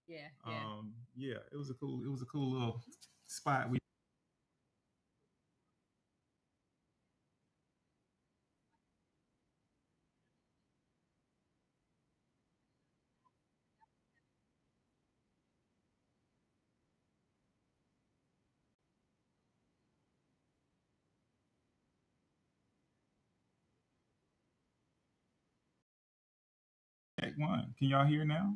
Yeah, yeah. Yeah, it was a cool little spot. We one. Can y'all hear now?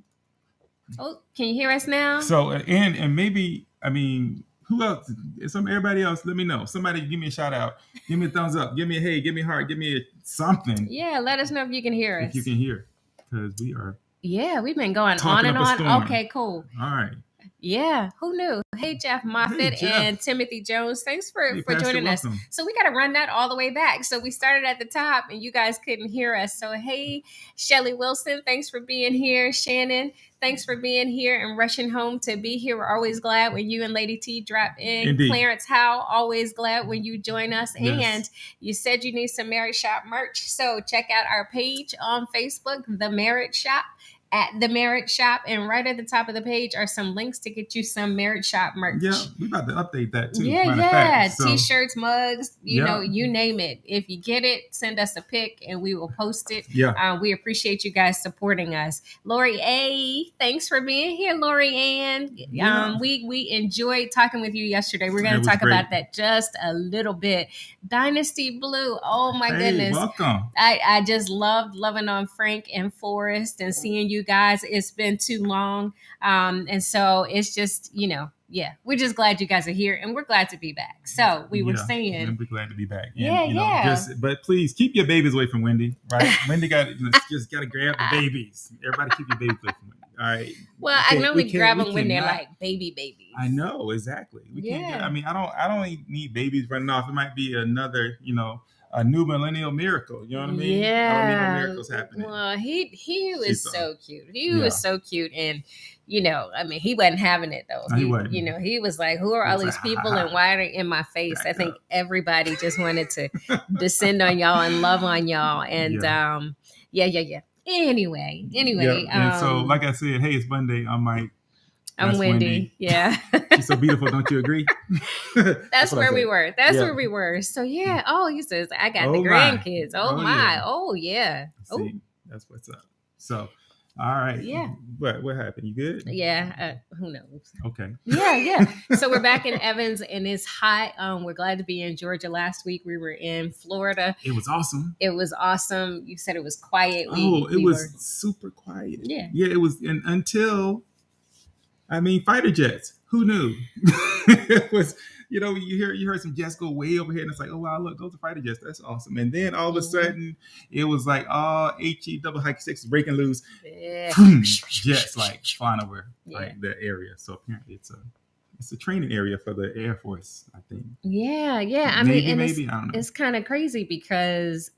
Oh, can you hear us now? So and maybe I mean who else? Everybody else. Let me know. Somebody give me a shout out. Give me a thumbs up. Give me a hey. Give me a heart. Give me a something Yeah, let us know if you can hear if us. you can hear, because we are Yeah, we've been going on talking and up a on. storm. Okay, cool. All right. Yeah, who knew? Hey, Jeff Moffitt Jeff. and Timothy Jones, thanks for, Hey, for Pastor, joining us. welcome. So we got to run that all the way back. So we started at the top and you guys couldn't hear us. So hey, Shelly Wilson, thanks for being here. Shannon, thanks for being here and rushing home to be here. We're always glad when you and Lady T drop in. Indeed. Clarence Howe, always glad when you join us. Yes. And you said you need some Marriage Shop merch. So check out our page on Facebook, The Marriage Shop, at The Marriage Shop, and right at the top of the page are some links to get you some Marriage Shop merch. Yeah, we about to update that too. Yeah. So, T-shirts, mugs, you Yeah. know, you name it. If you get it, send us a pic and we will post it. Yeah. We appreciate you guys supporting us. Lori A, thanks for being here, Lori Ann. Yeah. We enjoyed talking with you yesterday. We're going It to was talk great. about that just a little bit. Dynasty Blue, oh my Hey, goodness. welcome. I just loved loving on Frank and Forrest and seeing you guys. It's been too long. And so it's just, you know, yeah, we're just glad you guys are here and we're glad to be back. So we were saying, and we're glad to be back. And, Yeah, you know, yeah. But please keep your babies away from Wendy, right? Wendy just got to grab the babies. Everybody keep your babies away from Wendy. All right. Well, I can only grab them when they're like babies. I know, exactly. We can't get, I mean, I don't need babies running off. It might be another, a new millennial miracle. You know what I mean? Yeah. I don't need no miracles happening. Well, he was so cute. He was so cute. And, I mean, he wasn't having it though. No, he wasn't. He was like, who are all these people and why are they in my face? I think everybody just wanted to descend on y'all and love on y'all. And yeah. Anyway. And so, like I said, hey, it's Monday. I'm Mike. I'm Wendy. Yeah. She's so beautiful. Don't you agree? That's where we were. Where we were. So yeah. Oh, he says, I got the grandkids. Oh my. Yeah. Oh yeah. See, that's what's up. So, all right. Yeah. What happened? You good? Yeah. Who knows? Okay. Yeah. So we're back in Evans and it's hot. We're glad to be in Georgia. Last week we were in Florida. It was awesome. You said it was quiet. It was super quiet. Yeah. Yeah, it was until fighter jets. Who knew? It was, you heard some jets go way over here, and it's like, oh wow, look, those are fighter jets. That's awesome. And then all of a sudden, it was like, HE double hike 6 breaking loose, jets like flying over like the area. So apparently, it's a training area for the Air Force, I think. Yeah. Maybe I don't know. It's kind of crazy because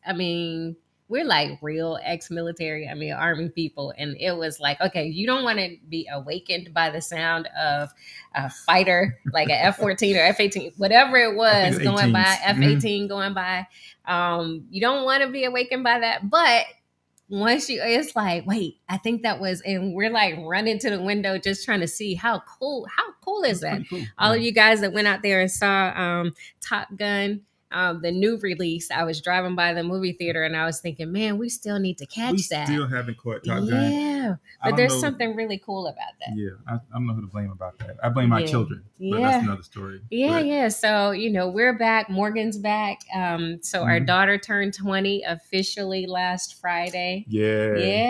we're like real ex-military, Army people. And it was like, okay, you don't want to be awakened by the sound of a fighter, like a F-14 or F-18, whatever it was going by, F-18 going by. You don't want to be awakened by that. But once it's like, wait, I think that was, and we're like running to the window just trying to see how cool is that? Cool. All of you guys that went out there and saw Top Gun, the new release, I was driving by the movie theater and I was thinking, man, we still need to catch that. We still haven't caught Top Gun. Yeah, but there's something really cool about that. Yeah, I don't know who to blame about that. I blame my children, but that's another story. Yeah. So, we're back. Morgan's back. So our daughter turned 20 officially last Friday. Yeah.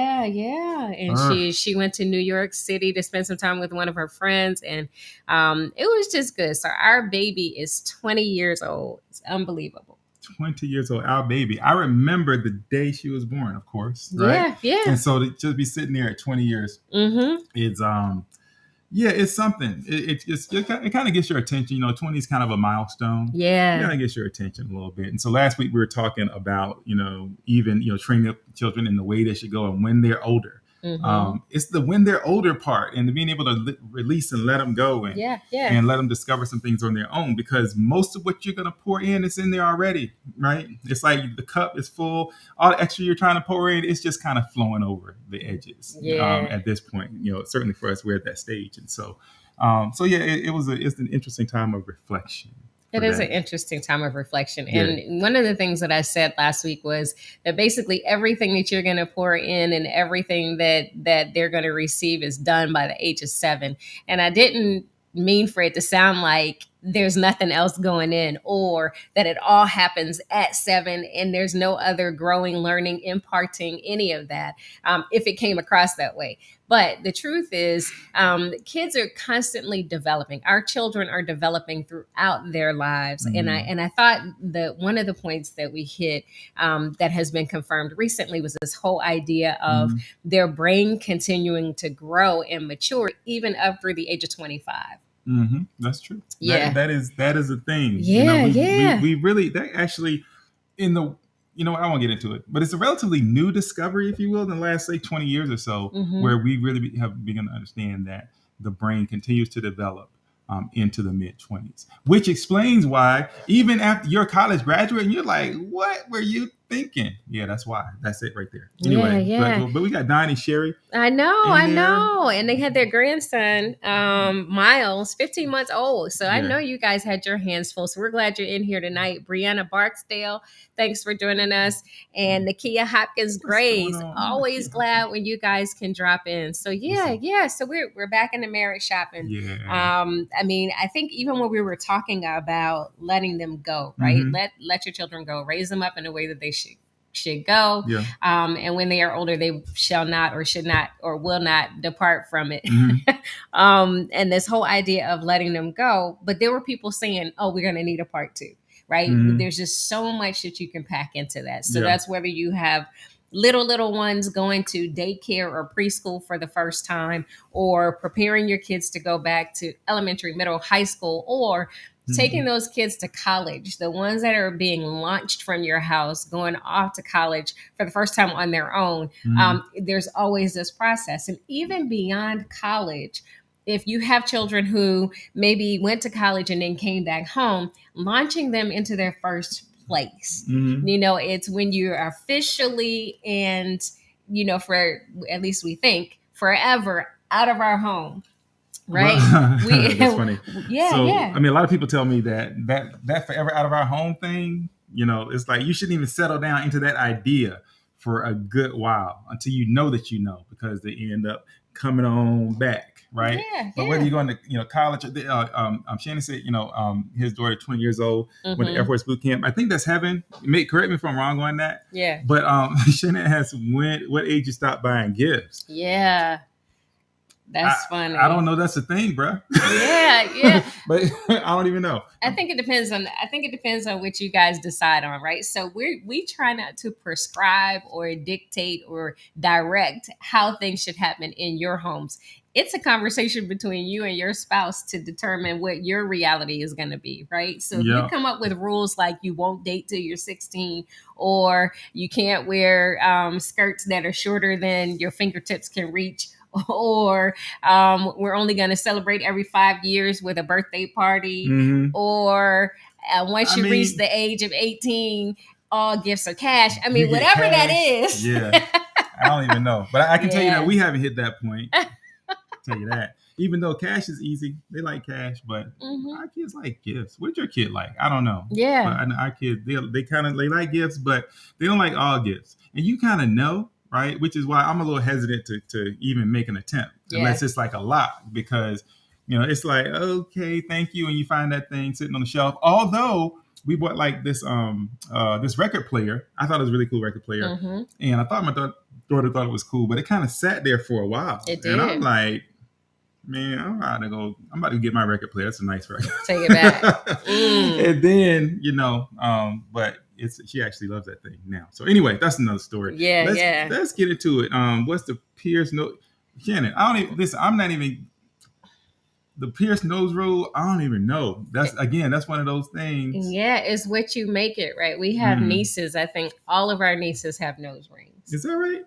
And she went to New York City to spend some time with one of her friends. And it was just good. So our baby is 20 years old. It's unbelievable. 20 years old, our baby. I remember the day she was born, of course. Right? Yeah. And so to just be sitting there at 20 years, it's it's something. It kind of gets your attention. 20 is kind of a milestone. Yeah. It kind of gets your attention a little bit. And so last week we were talking about, even, training up children in the way they should go and when they're older. It's the when they're older part and being able to release and let them go and and let them discover some things on their own, because most of what you're going to pour in is in there already, right? It's like the cup is full. All the extra you're trying to pour in, it's just kind of flowing over the edges at this point. Certainly for us, we're at that stage. And so, it's an interesting time of reflection. It is an interesting time of reflection. And one of the things that I said last week was that basically everything that you're going to pour in and everything that they're going to receive is done by the age of 7. And I didn't mean for it to sound like there's nothing else going in, or that it all happens at 7 and there's no other growing, learning, imparting, any of that, if it came across that way. But the truth is, kids are constantly developing. Our children are developing throughout their lives. And I thought that one of the points that we hit that has been confirmed recently was this whole idea of their brain continuing to grow and mature even up through the age of 25. That's true. Yeah, that is a thing. We really, that actually in the, I won't get into it, but it's a relatively new discovery, if you will, in the last, say, 20 years or so, where we really have begun to understand that the brain continues to develop into the mid-20s, which explains why even after you're a college graduate and you're like, what were you thinking? Yeah, that's why. That's it right there. Anyway, but we got Donnie, Sherry. I know. And they had their grandson, Miles, 15 months old. So I know you guys had your hands full. So we're glad you're in here tonight. Brianna Barksdale, thanks for joining us. And Nakia Hopkins Grays, always glad when you guys can drop in. So so we're back in the marriage shopping. I think even when we were talking about letting them go, right? Let your children go, raise them up in a way that they should go. And when they are older, they shall not or should not or will not depart from it. And this whole idea of letting them go. But there were people saying, oh, we're going to need a part 2, right? There's just so much that you can pack into that. So that's whether you have little ones going to daycare or preschool for the first time, or preparing your kids to go back to elementary, middle, high school, or taking those kids to college, the ones that are being launched from your house, going off to college for the first time on their own. There's always this process. And even beyond college, if you have children who maybe went to college and then came back home, launching them into their first place. It's when you're officially and, for at least we think, forever out of our home. Right. Well, that's funny. Yeah. So, yeah. I mean, a lot of people tell me that forever out of our home thing, it's like you shouldn't even settle down into that idea for a good while until because they end up coming on back. Right. Yeah, but whether you're going to, college, Shannon said, his daughter, 20 years old, went to Air Force boot camp. I think that's heaven. Correct me if I'm wrong on that. Yeah. But Shannon has what age you stop buying gifts? Yeah. That's funny. I don't know. That's the thing, bro. Yeah. But I don't even know. I think it depends on what you guys decide on, right? So we try not to prescribe or dictate or direct how things should happen in your homes. It's a conversation between you and your spouse to determine what your reality is going to be, right? So if you come up with rules like you won't date till you're 16, or you can't wear skirts that are shorter than your fingertips can reach, or we're only going to celebrate every 5 years with a birthday party, or once you reach the age of 18, all gifts are cash. I mean, whatever cash, that is. Yeah, I don't even know. But I can tell you that we haven't hit that point. Tell you that. Even though cash is easy, they like cash, but our kids like gifts. What's your kid like? I don't know. Yeah. But our kids, they like gifts, but they don't like all gifts. And you kind of know, right? Which is why I'm a little hesitant to even make an attempt, unless it's like a lot, because, it's like, okay, thank you. And you find that thing sitting on the shelf. Although we bought like this record player. I thought it was a really cool record player. And I thought my daughter thought it was cool, but it kind of sat there for a while. It did. And I'm like, man, I'm about to get my record player. That's a nice record. Take it back. And then, but she actually loves that thing now. So anyway, that's another story. Yeah, Let's get into it. What's the Pierce nose? Shannon, I don't even listen. I'm not even the Pierce nose rule. I don't even know. That's one of those things. Yeah, it's what you make it, right? We have nieces. I think all of our nieces have nose rings. Is that right?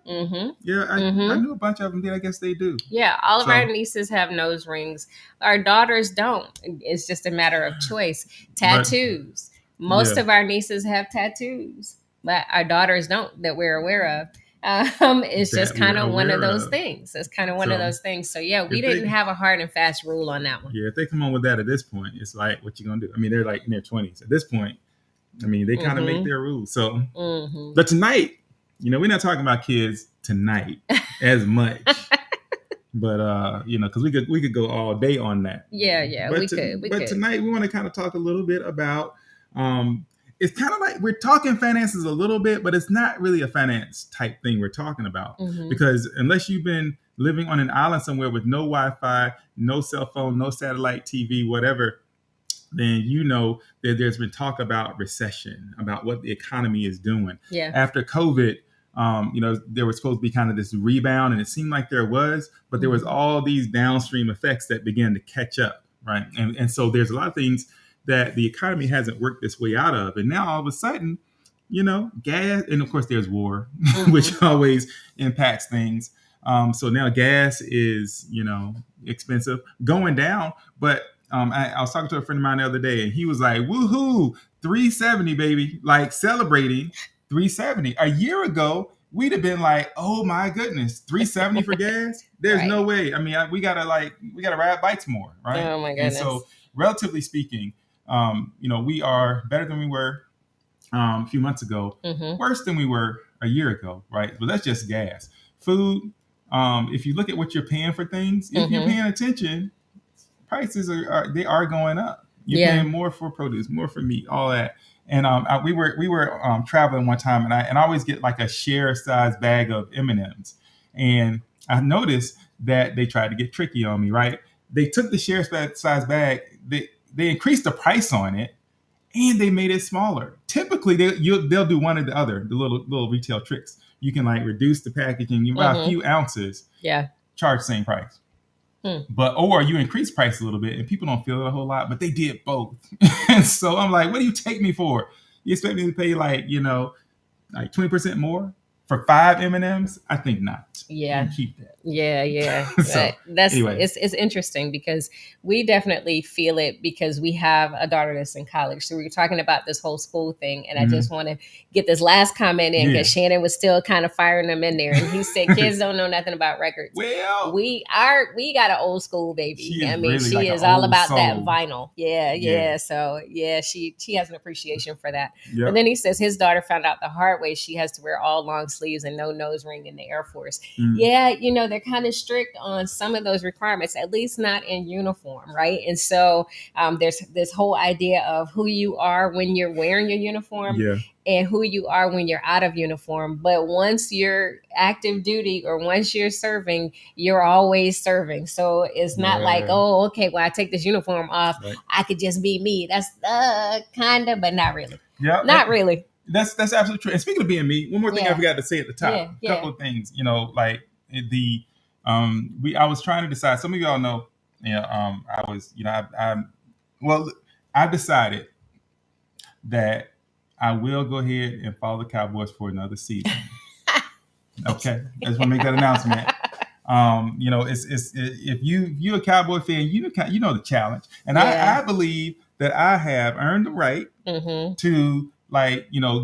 Yeah, I knew a bunch of them did. I guess they do. Yeah, all of our nieces have nose rings. Our daughters don't. It's just a matter of choice. Tattoos. Most of our nieces have tattoos, but our daughters don't, that we're aware of. It's just kind of one of those things. It's kind of one of those things. So yeah, we didn't have a hard and fast rule on that one. Yeah, if they come on with that at this point, it's like, what you gonna do? I mean, they're like in their 20s at this point. I mean, they kind of make their rules. So, but tonight, we're not talking about kids tonight as much. But because we could go all day on that. Yeah, we could. But tonight we want to kind of talk a little bit about. It's kind of like we're talking finances a little bit, but it's not really a finance type thing we're talking about, because unless you've been living on an island somewhere with no Wi-Fi, no cell phone, no satellite TV, whatever, then that there's been talk about recession, about what the economy is doing. Yeah. After COVID, there was supposed to be kind of this rebound, and it seemed like there was, but there was all these downstream effects that began to catch up, right? And so there's a lot of things that the economy hasn't worked its way out of. And now all of a sudden, gas, and of course there's war, which always impacts things. So now gas is, expensive, going down. But I was talking to a friend of mine the other day, and he was like, woohoo, $3.70, baby, like celebrating $3.70. A year ago, we'd have been like, oh my goodness, $3.70 for gas? There's no way. I mean, we gotta ride bikes more, right? Oh my goodness. And so relatively speaking, we are better than we were a few months ago, worse than we were a year ago, right? But that's just gas. Food, if you look at what you're paying for things, if you're paying attention, prices are going up. You're paying more for produce, more for meat, all that. And we were traveling one time, and I always get like a share size bag of M&Ms, and I noticed that they tried to get tricky on me, right? They took the share size bag, they increased the price on it, and they made it smaller. Typically, they'll do one or the other, the little retail tricks. You can like reduce the packaging, you buy a few ounces, charge the same price. But or you increase price a little bit, and people don't feel it a whole lot. But they did both, and so I'm like, what do you take me for? You expect me to pay like 20% more for 5 M&Ms? I think not. Yeah, keep that. Yeah. So that's anyway. It's interesting because we definitely feel it because we have a daughter that's in college. So we were talking about this whole school thing, and I just want to get this last comment in because Shannon was still kind of firing them in there, and he said kids don't know nothing about records. Well, we got an old school baby. She is all about soul. that vinyl. Yeah. So she has an appreciation for that. Yep. But then he says his daughter found out the hard way she has to wear all long sleeves and no nose ring in the Air Force. Yeah, they're kind of strict on some of those requirements, at least not in uniform, right? And so there's this whole idea of who you are when you're wearing your uniform and who you are when you're out of uniform. But once you're active duty or once you're serving, you're always serving. So it's not like, oh, okay, well, I take this uniform off, I could just be me. That's kind of, but not really. Yeah, not really. That's absolutely true. And speaking of being me, one more thing I forgot to say at the top. A couple of things, like the I was trying to decide. Some of y'all know, I was, I decided that I will go ahead and follow the Cowboys for another season. Okay, I just want to make that announcement. It's if you're a Cowboy fan, you know the challenge, and I believe that I have earned the right to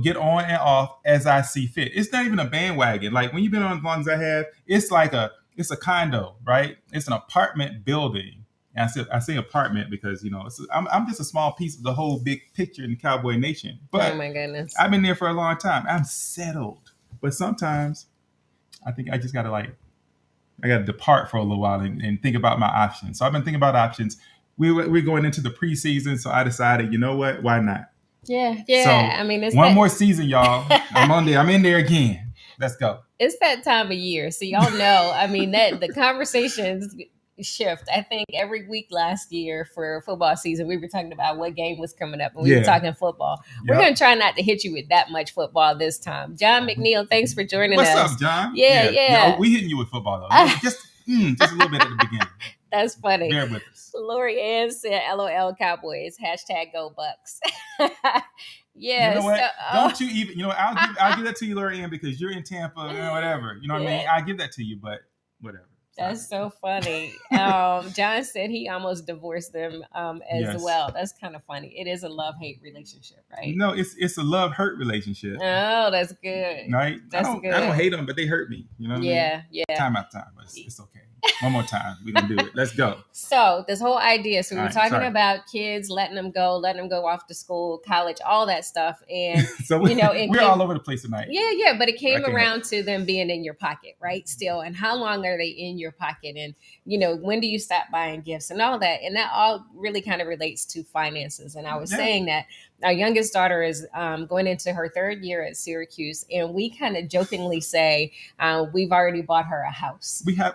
get on and off as I see fit. It's not even a bandwagon. Like when you've been on as long as I have, it's like it's a condo, right? It's an apartment building. And I say apartment because I'm just a small piece of the whole big picture in the Cowboy Nation. But oh my goodness, I've been there for a long time. I'm settled, but sometimes I think I just gotta depart for a little while and think about my options. So I've been thinking about options. We're going into the preseason, so I decided, you know what? Why not? Yeah. So I mean, it's one more season, y'all. I'm in there again. Let's go. It's that time of year, so y'all know. I mean, that the conversations shift. I think every week last year for football season, we were talking about what game was coming up, and we were talking football. We're going to try not to hit you with that much football this time. John McNeil, thanks for joining us. What's up, John? Yeah. We hitting you with football though. Just a little bit at the beginning. That's funny. Bear with us. Lori Ann said, "LOL Cowboys." #Go Bucks. Yeah. You know what? Don't you even? I'll give that to you, Lori Ann, because you're in Tampa or whatever. You know what I mean? I give that to you, but whatever. That's so funny. John said he almost divorced them as well. That's kind of funny. It is a love-hate relationship, right? No, it's a love-hurt relationship. Oh, that's good. Right? That's good. I don't hate them, but they hurt me. You know what I mean? Yeah. Time after time, but it's okay. One more time. We're going to do it. Let's go. So this whole idea. So we were talking about kids, letting them go off to school, college, all that stuff. And, so we're all over the place tonight. Yeah. But it came around to them being in your pocket, right? Still. And how long are they in your pocket? And, when do you stop buying gifts and all that? And that all really kind of relates to finances. And I was saying that our youngest daughter is going into her 3rd year at Syracuse. And we kind of jokingly say we've already bought her a house. We have.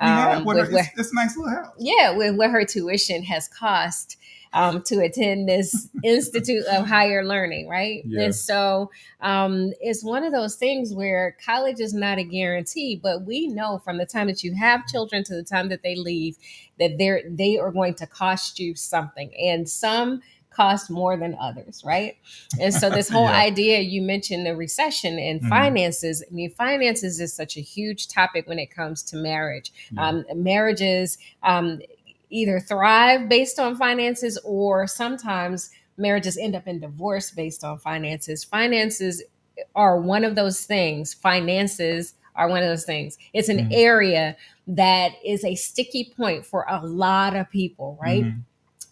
It's a nice little house. Yeah, with what her tuition has cost to attend this Institute of Higher Learning, right? Yeah. And so it's one of those things where college is not a guarantee, but we know from the time that you have children to the time that they leave that they are going to cost you something, and some cost more than others, right? And so this whole idea, you mentioned the recession and finances. I mean, finances is such a huge topic when it comes to marriage. Marriages either thrive based on finances, or sometimes marriages end up in divorce based on finances. Finances are one of those things. Finances are one of those things. It's an area that is a sticky point for a lot of people, right?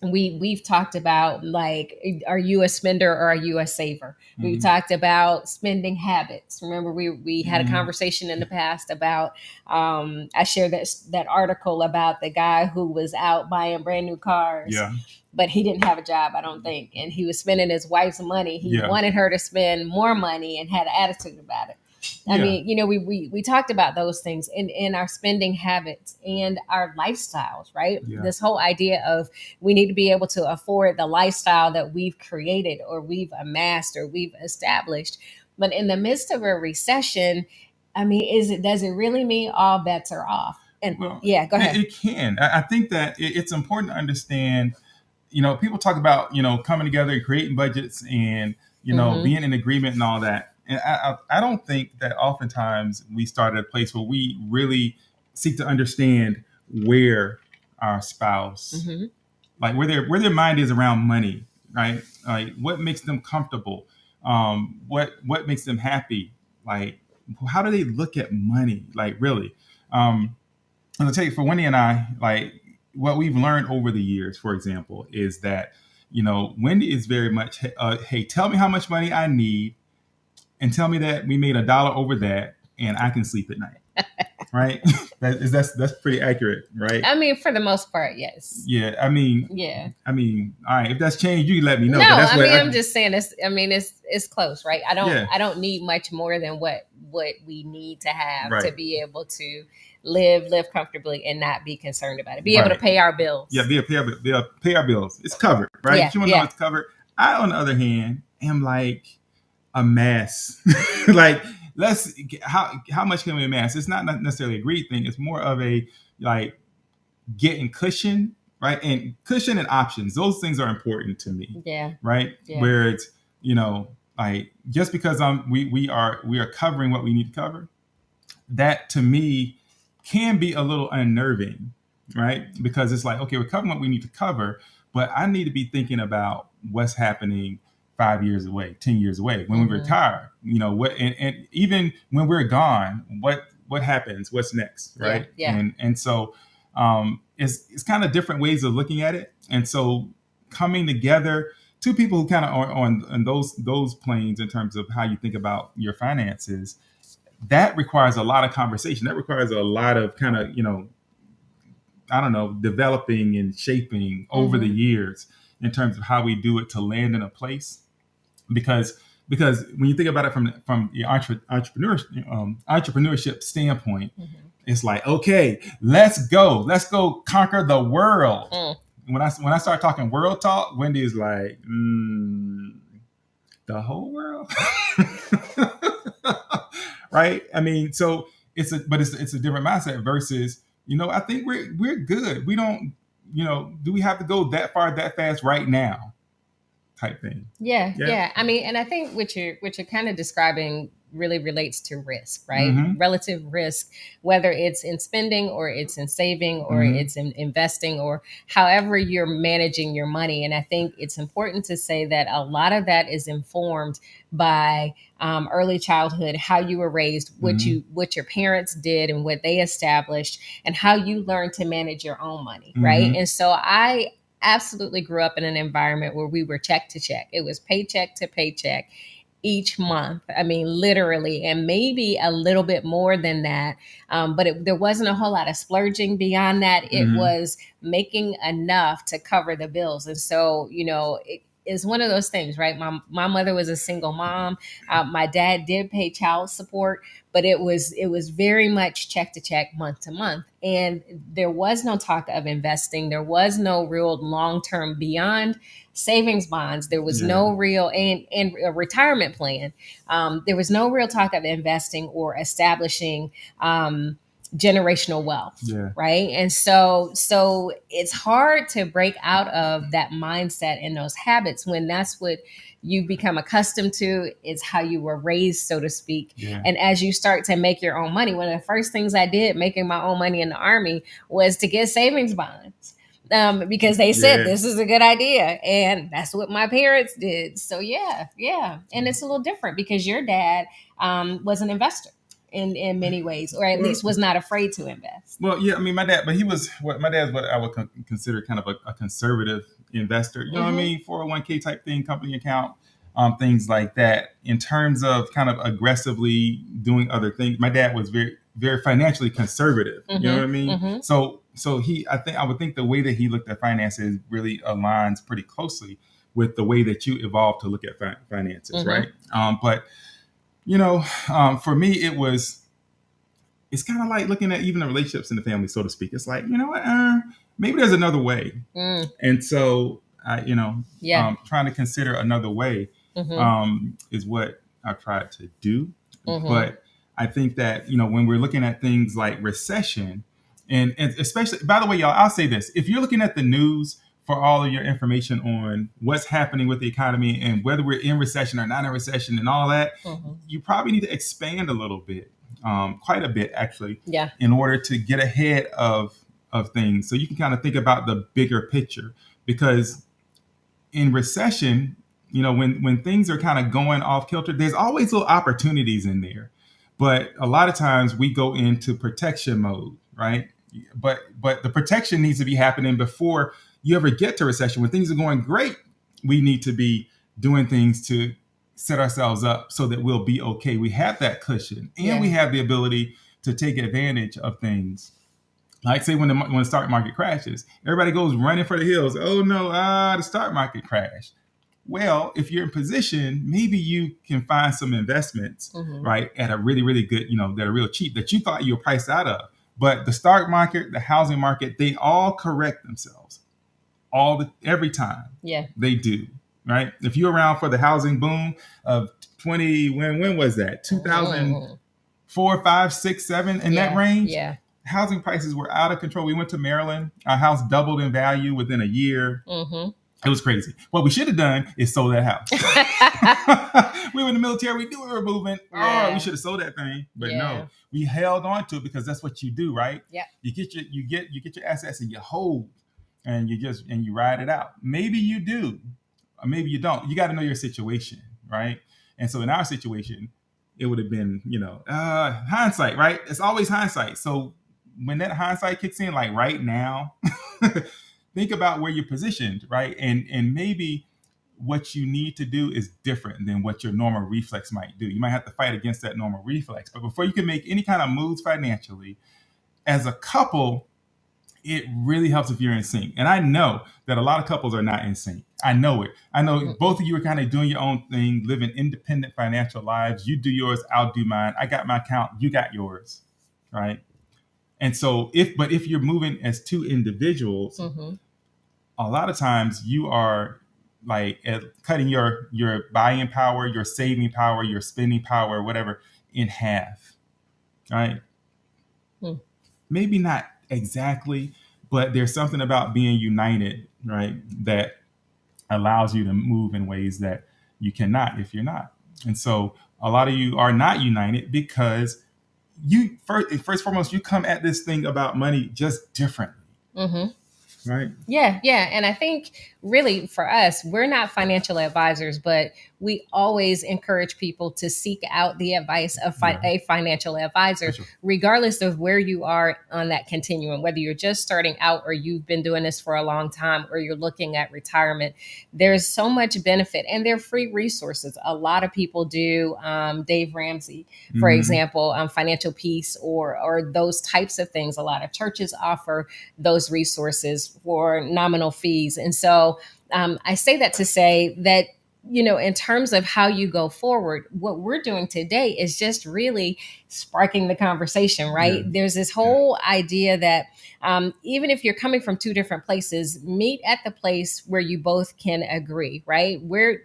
We've talked about, like, are you a spender or are you a saver? We've talked about spending habits. Remember, we had a conversation in the past about, I shared that article about the guy who was out buying brand new cars, but he didn't have a job, I don't think. And he was spending his wife's money. He wanted her to spend more money and had an attitude about it. I mean, we talked about those things in our spending habits and our lifestyles, right? Yeah. This whole idea of we need to be able to afford the lifestyle that we've created or we've amassed or we've established. But in the midst of a recession, I mean, does it really mean all bets are off? And Well, yeah, go ahead. It can. I think that it's important to understand. People talk about coming together and creating budgets and being in agreement and all that. And I don't think that oftentimes we start at a place where we really seek to understand where our spouse, like where their mind is around money, right? Like what makes them comfortable, what makes them happy, like how do they look at money, like really. And I'll tell you, for Wendy and I, like what we've learned over the years, for example, is that Wendy is very much, hey, tell me how much money I need, and tell me that we made $1 over that, and I can sleep at night. Right? That's pretty accurate, right? I mean, for the most part, yes. Yeah. I mean, all right. If that's changed, you can let me know. No, But that's I'm just saying it's close, right? I don't need much more than what we need to have to be able to live comfortably and not be concerned about it. Be able to pay our bills. Yeah, be able to pay our bills. It's covered, right? You want to know it's covered. I, on the other hand, am like a mess. Like, how much can we amass? It's not necessarily a greed thing. It's more of a like getting cushion, right? And cushion and options. Those things are important to me. Yeah. Right. Yeah. Where it's like just because we are covering what we need to cover, that to me can be a little unnerving, right? Because it's like, okay, we're covering what we need to cover, but I need to be thinking about what's happening 5 years away, 10 years away, when we retire, what, and even when we're gone, what happens, what's next, right? Yeah. And so it's kind of different ways of looking at it. And so coming together, two people who kind of are on those planes in terms of how you think about your finances, that requires a lot of conversation. That requires a lot of kind of, I don't know, developing and shaping over the years in terms of how we do it to land in a place. Because when you think about it from the entrepreneurship standpoint, it's like, okay, let's go conquer the world. When I start talking world talk, Wendy is like, the whole world, right? I mean, so it's a different mindset versus, I think we're good. We don't, do we have to go that far, that fast right now? Type thing. Yeah. I mean, and I think what you're kind of describing really relates to risk, right? Relative risk, whether it's in spending or it's in saving or it's in investing or however you're managing your money. And I think it's important to say that a lot of that is informed by early childhood, how you were raised, what your parents did and what they established, and how you learned to manage your own money, right? And so I absolutely grew up in an environment where we were check to check. It was paycheck to paycheck each month. I mean, literally, and maybe a little bit more than that. But there wasn't a whole lot of splurging beyond that. It was making enough to cover the bills. And so, it is one of those things, right? My mother was a single mom. My dad did pay child support, but it was very much check to check, month to month. And there was no talk of investing. There was no real long-term beyond savings bonds. There was no real and a retirement plan. There was no real talk of investing or establishing generational wealth, right? And so it's hard to break out of that mindset and those habits when that's what you become accustomed to. Is how you were raised, so to speak. And as you start to make your own money, one of the first things I did making my own money in the Army was to get savings bonds. Because they said this is a good idea, and that's what my parents did. So yeah. And it's a little different because your dad was an investor in many ways, or at least was not afraid to invest. Well, yeah, I mean, my dad's what I would consider kind of a conservative investor. You know what I mean? 401k type thing, company account, things like that. In terms of kind of aggressively doing other things, my dad was very, very financially conservative. You know what I mean? So I would think the way that he looked at finances really aligns pretty closely with the way that you evolved to look at finances, right? But You know, for me, it's kind of like looking at even the relationships in the family, so to speak. It's like, you know what, maybe there's another way. Mm. And so, Yeah. trying to consider another way Mm-hmm. is what I've tried to do. Mm-hmm. But I think that, when we're looking at things like recession, and especially, by the way, y'all, I'll say this. If you're looking at the news for all of your information on what's happening with the economy and whether we're in recession or not in recession and all that, Mm-hmm. you probably need to expand a little bit, quite a bit actually, Yeah. in order to get ahead of things. So you can kind of think about the bigger picture, because in recession, when things are kind of going off kilter, there's always little opportunities in there. But a lot of times we go into protection mode, right? But the protection needs to be happening before you ever get to recession. When things are going great, we need to be doing things to set ourselves up so that we'll be okay. We have that cushion, and we Yeah. have the ability to take advantage of things. Like, say, when the stock market crashes, everybody goes running for the hills. Oh no, the stock market crashed. Well, if you're in position, maybe you can find some investments, Mm-hmm. right, at a really, really good, that are real cheap that you thought you were priced out of. But the stock market, the housing market, they all correct themselves every time. Yeah. They do, right? If you're around for the housing boom of 20, when was that? Mm-hmm. 2004, 5, 6, 7, in that Yeah. range. Yeah. Housing prices were out of control. We went to Maryland. Our house doubled in value within a year. Mm-hmm. It was crazy. What we should have done is sold that house. We were in the military. We knew we were moving. Oh, we Yeah. should have sold that thing. But Yeah. no, we held on to it because that's what you do, right? Yeah. You get your assets and you hold, and you ride it out. Maybe you do, or maybe you don't. You got to know your situation, right? And so in our situation, it would have been, hindsight, right? It's always hindsight. So when that hindsight kicks in, like right now, think about where you're positioned, right? And maybe what you need to do is different than what your normal reflex might do. You might have to fight against that normal reflex. But before you can make any kind of moves financially, as a couple, it really helps if you're in sync. And I know that a lot of couples are not in sync. I know it. I know both of you are kind of doing your own thing, living independent financial lives. You do yours, I'll do mine. I got my account, you got yours, right? And so if you're moving as two individuals, Mm-hmm. a lot of times you are like cutting your buying power, your saving power, your spending power, whatever, in half, right? Mm. Maybe not exactly, but there's something about being united, right, that allows you to move in ways that you cannot if you're not. And so a lot of you are not united because you first and foremost, you come at this thing about money just differently, Mm-hmm. right? Yeah, yeah. And I think really for us, we're not financial advisors, but we always encourage people to seek out the advice of Yeah. a financial advisor, Sure. regardless of where you are on that continuum, whether you're just starting out or you've been doing this for a long time or you're looking at retirement. There's so much benefit, and they're free resources. A lot of people do. Dave Ramsey, for Mhm. example, Financial Peace or those types of things. A lot of churches offer those resources for nominal fees. And so I say that to say that, in terms of how you go forward, what we're doing today is just really sparking the conversation, right? Yeah. There's this whole idea that even if you're coming from two different places, meet at the place where you both can agree, right? Where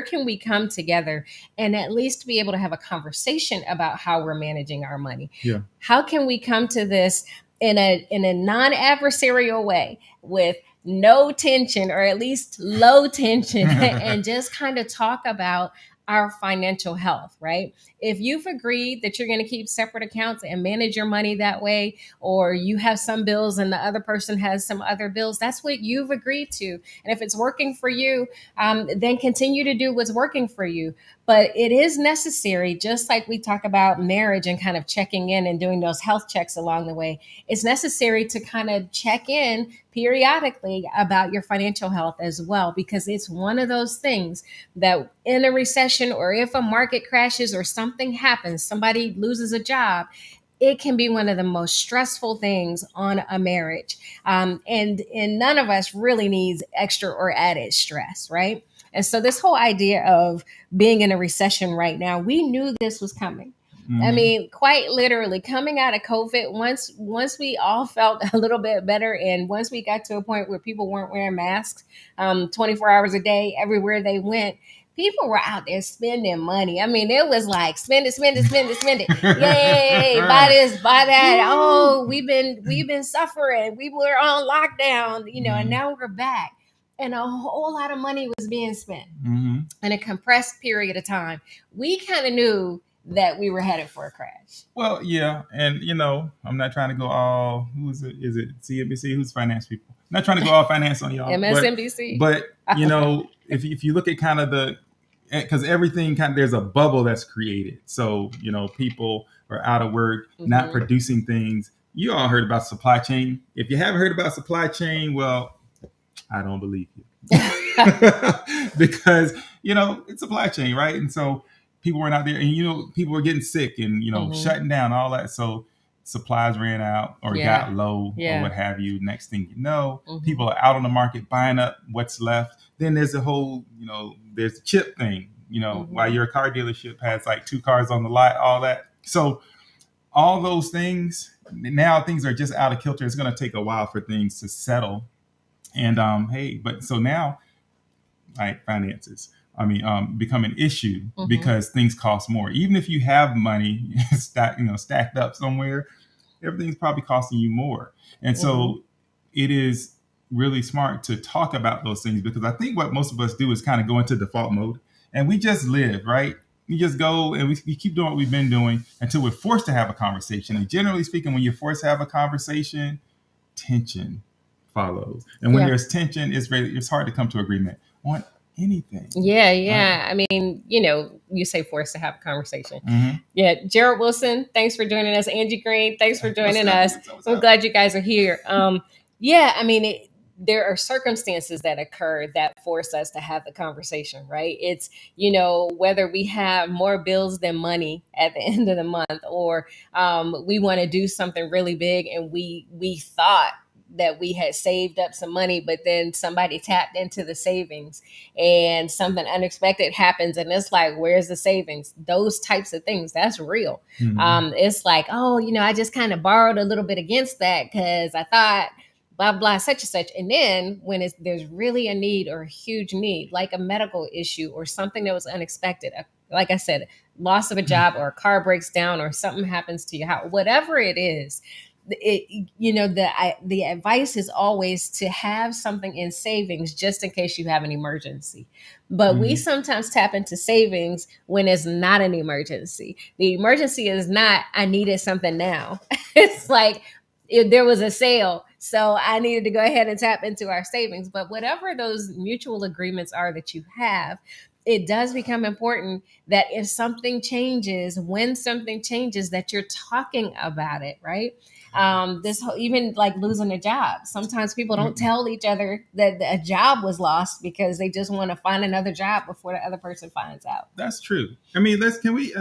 can we come together and at least be able to have a conversation about how we're managing our money? Yeah. How can we come to this in a non-adversarial way with no tension, or at least low tension, and just kind of talk about our financial health, right? If you've agreed that you're going to keep separate accounts and manage your money that way, or you have some bills and the other person has some other bills, that's what you've agreed to. And if it's working for you, then continue to do what's working for you. But it is necessary, just like we talk about marriage and kind of checking in and doing those health checks along the way, it's necessary to kind of check in periodically about your financial health as well, because it's one of those things that in a recession, or if a market crashes or something happens, somebody loses a job, it can be one of the most stressful things on a marriage. And none of us really needs extra or added stress, right? And so this whole idea of being in a recession right now, we knew this was coming. I mean, quite literally coming out of COVID, once we all felt a little bit better, and once we got to a point where people weren't wearing masks 24 hours a day everywhere they went, people were out there spending money. I mean, it was like spend it, spend it, spend it, spend it. Yay, buy this, buy that. Oh, we've been suffering. We were on lockdown, and now we're back. And a whole lot of money was being spent in a compressed period of time. We kind of knew that we were headed for a crash. Well, yeah, and I'm not trying to go all. Who is it? Is it CNBC? Who's finance people? I'm not trying to go all finance on y'all. MSNBC. But if you look at kind of because everything there's a bubble that's created. So people are out of work, not producing things. You all heard about supply chain. If you haven't heard about supply chain, well, I don't believe you. Because it's supply chain, right? And so people were out there, and people were getting sick, and shutting down, all that. So supplies ran out or got low or what have you. Next thing you know, people are out on the market buying up what's left. Then there's a whole, there's the chip thing. While your car dealership has like 2 cars on the lot, all that. So all those things, now things are just out of kilter. It's going to take a while for things to settle. And but so now, like finances, become an issue because things cost more. Even if you have money stacked up somewhere, everything's probably costing you more. And so it is really smart to talk about those things, because I think what most of us do is kind of go into default mode and we just live, right? We just go and we keep doing what we've been doing until we're forced to have a conversation. And generally speaking, when you're forced to have a conversation, tension follows. And when there's tension, it's hard to come to agreement on anything. Yeah. Right? I mean, you say forced to have a conversation. Yeah. Gerald Wilson, thanks for joining us. Angie Green, thanks for joining us. I'm glad you guys are here. There are circumstances that occur that force us to have the conversation, right? It's, whether we have more bills than money at the end of the month, or we want to do something really big, and we thought that we had saved up some money, but then somebody tapped into the savings and something unexpected happens, and it's like, where's the savings? Those types of things, that's real. It's like, I just kind of borrowed a little bit against that because I thought blah, blah, such and such. And then when there's really a need, or a huge need, like a medical issue or something that was unexpected, like I said, loss of a job, or a car breaks down, or something happens to your house, whatever it is, the advice is always to have something in savings just in case you have an emergency. But we sometimes tap into savings when it's not an emergency. The emergency is not, I needed something now. It's like, if there was a sale, so I needed to go ahead and tap into our savings. But whatever those mutual agreements are that you have, it does become important that if something changes, when something changes, that you're talking about it, right? This whole, even like losing a job. Sometimes people don't tell each other that a job was lost because they just want to find another job before the other person finds out. That's true. I mean, can we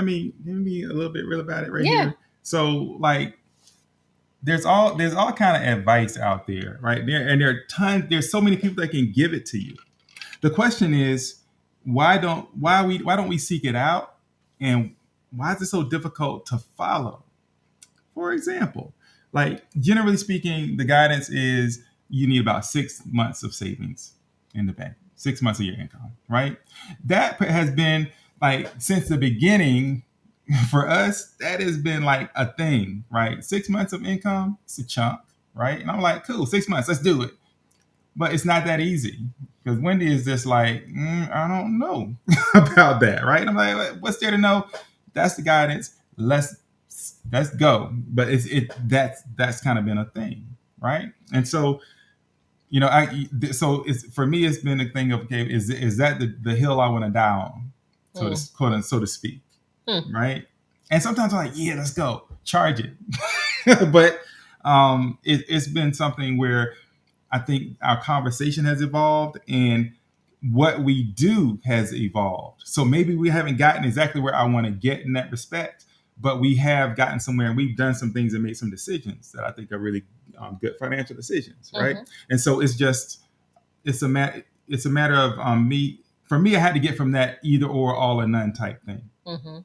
be a little bit real about it here? So like, there's all kind of advice out there, right? There's so many people that can give it to you. The question is, why don't we seek it out, and why is it so difficult to follow? For example, like generally speaking, the guidance is you need about 6 months of savings in the bank, 6 months of your income, right? That has been like since the beginning. For us, that has been like a thing, right? 6 months of income, it's a chunk, right? And I'm like, cool, 6 months, let's do it. But it's not that easy, because Wendy is just like, I don't know about that, right? I'm like, what's there to know? That's the guidance. Let's go. But that's kind of been a thing, right? And so, for me, it's been a thing of, okay, is that the hill I want to die on, so to speak. Right. And sometimes I'm like, yeah, let's go charge it. But it's been something where I think our conversation has evolved, and what we do has evolved. So maybe we haven't gotten exactly where I want to get in that respect, but we have gotten somewhere, and we've done some things and made some decisions that I think are really good financial decisions. Right. And so it's a matter of me for me, I had to get from that either or, all or none type thing. Mm-hmm.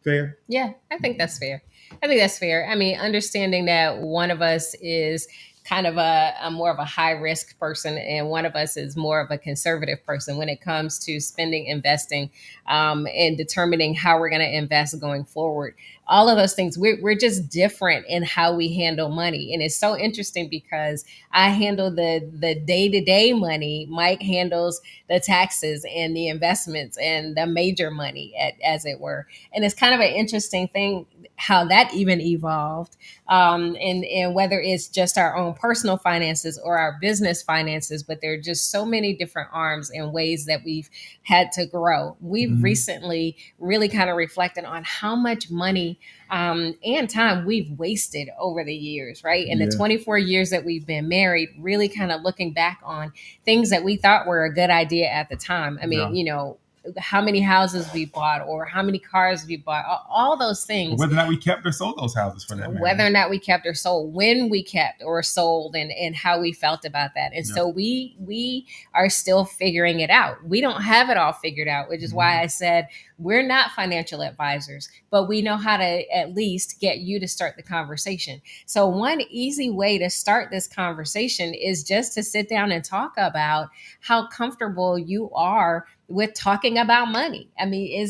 Fair? Yeah, I think that's fair. I think that's fair. I mean, understanding that one of us is kind of a more of a high risk person and one of us is more of a conservative person when it comes to spending, investing, and determining how we're going to invest going forward. All of those things, we're just different in how we handle money. And it's so interesting because I handle the day-to-day money. Mike handles the taxes and the investments and the major money, as it were. And it's kind of an interesting thing how that even evolved, and whether it's just our own personal finances or our business finances, but there are just so many different arms and ways that we've had to grow. We've recently really kind of reflected on how much money and time we've wasted over the years, right? In the 24 years that we've been married, really kind of looking back on things that we thought were a good idea at the time. I mean, how many houses we bought or how many cars we bought, all those things. Whether or not we kept or sold those houses for that matter. Whether or not we kept or sold, when we kept or sold, and how we felt about that. And so we are still figuring it out. We don't have it all figured out, which is why I said we're not financial advisors, but we know how to at least get you to start the conversation. So one easy way to start this conversation is just to sit down and talk about how comfortable you are with talking about money. I mean,